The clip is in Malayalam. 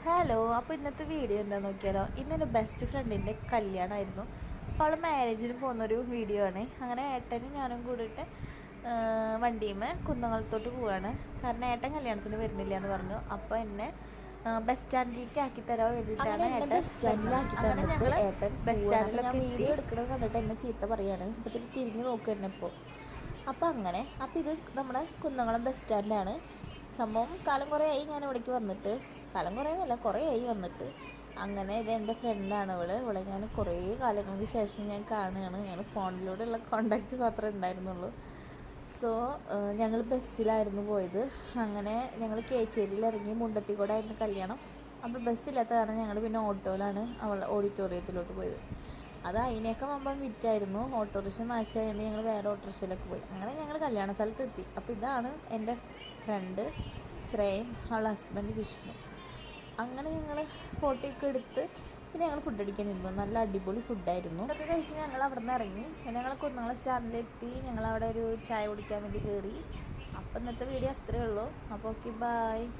ഹലോ, അപ്പോൾ ഇന്നത്തെ വീഡിയോ എന്താണെന്ന് നോക്കിയാലോ. ഇന്നെൻ്റെ ബെസ്റ്റ് ഫ്രണ്ടിൻ്റെ കല്യാണമായിരുന്നു. അപ്പോൾ അവൾ മാരേജിന് പോകുന്നൊരു വീഡിയോ ആണ്. അങ്ങനെ ഏട്ടനും ഞാനും കൂടിയിട്ട് വണ്ടിയുമേ കുന്നംകുളത്തോട്ട് പോവുകയാണ്. കാരണം ഏട്ടൻ കല്യാണത്തിന് വരുന്നില്ല എന്ന് പറഞ്ഞു. അപ്പോൾ എന്നെ ബസ് സ്റ്റാൻഡിലേക്ക് ആക്കി തരാൻ വേണ്ടിയിട്ടാണ് ഏട്ടൻ ബസ് സ്റ്റാൻഡിലാക്കി തന്നിട്ട് ഏട്ടൻ ബസ് സ്റ്റാൻഡിലൊക്കെ വീഡിയോ എടുക്കണമെന്ന് കണ്ടിട്ട് എന്നെ ചീത്ത പറയാണ്. അപ്പോൾ ഇതിൽ തിരിഞ്ഞ് നോക്കുക തന്നെ ഇപ്പോൾ. അപ്പോൾ ഇത് നമ്മുടെ കുന്നംകുളം ബസ് സ്റ്റാൻഡാണ്. സംഭവം കാലം കുറേ ആയി ഞാൻ ഇവിടേക്ക് വന്നിട്ട്. കാലം കുറേന്നല്ല, കുറേ ആയി വന്നിട്ട്. അങ്ങനെ ഇത് എൻ്റെ ഫ്രണ്ടാണ് ഇവളെ ഞാൻ കുറേ കാലങ്ങൾക്ക് ശേഷം ഞാൻ കാണുകയാണ്. ഞങ്ങൾ ഫോണിലൂടെയുള്ള കോണ്ടാക്റ്റ് മാത്രമേ ഉണ്ടായിരുന്നുള്ളൂ. സോ ഞങ്ങൾ ബസ്സിലായിരുന്നു പോയത്. അങ്ങനെ ഞങ്ങൾ കേച്ചേരിയിൽ ഇറങ്ങി മുണ്ടത്തിക്കൂടെ ആയിരുന്നു കല്യാണം. അപ്പോൾ ബസ്സില്ലാത്ത കാരണം ഞങ്ങൾ പിന്നെ ഓട്ടോയിലാണ് ഓഡിറ്റോറിയത്തിലോട്ട് പോയത്. അത് അതിനേക്കാൾ മുമ്പ് വിറ്റായിരുന്നു. ഓട്ടോറിക്ഷ നാശമായതുകൊണ്ട് ഞങ്ങൾ വേറെ ഓട്ടോറിക്ഷയിലൊക്കെ പോയി. അങ്ങനെ ഞങ്ങൾ കല്യാണ സ്ഥലത്തെത്തി. അപ്പോൾ ഇതാണ് എൻ്റെ ഫ്രണ്ട് ശ്രേയും അവളുടെ ഹസ്ബൻഡ് വിഷ്ണു. അങ്ങനെ ഞങ്ങൾ ഫോട്ടോയൊക്കെ എടുത്ത് പിന്നെ ഞങ്ങൾ ഫുഡ് അടിക്കാനിരുന്നു. നല്ല അടിപൊളി ഫുഡായിരുന്നു. അതൊക്കെ കഴിച്ച് ഞങ്ങൾ അവിടെ നിന്ന് ഇറങ്ങി. പിന്നെ ഞങ്ങൾ കുന്നംകുളം സ്റ്റാൻഡിലെത്തി. ഞങ്ങൾ അവിടെ ഒരു ചായ കുടിക്കാൻ വേണ്ടി കയറി. അപ്പോൾ ഇന്നത്തെ വീഡിയോ അത്രയേ ഉള്ളൂ. അപ്പോൾ ഓക്കെ, ബൈ.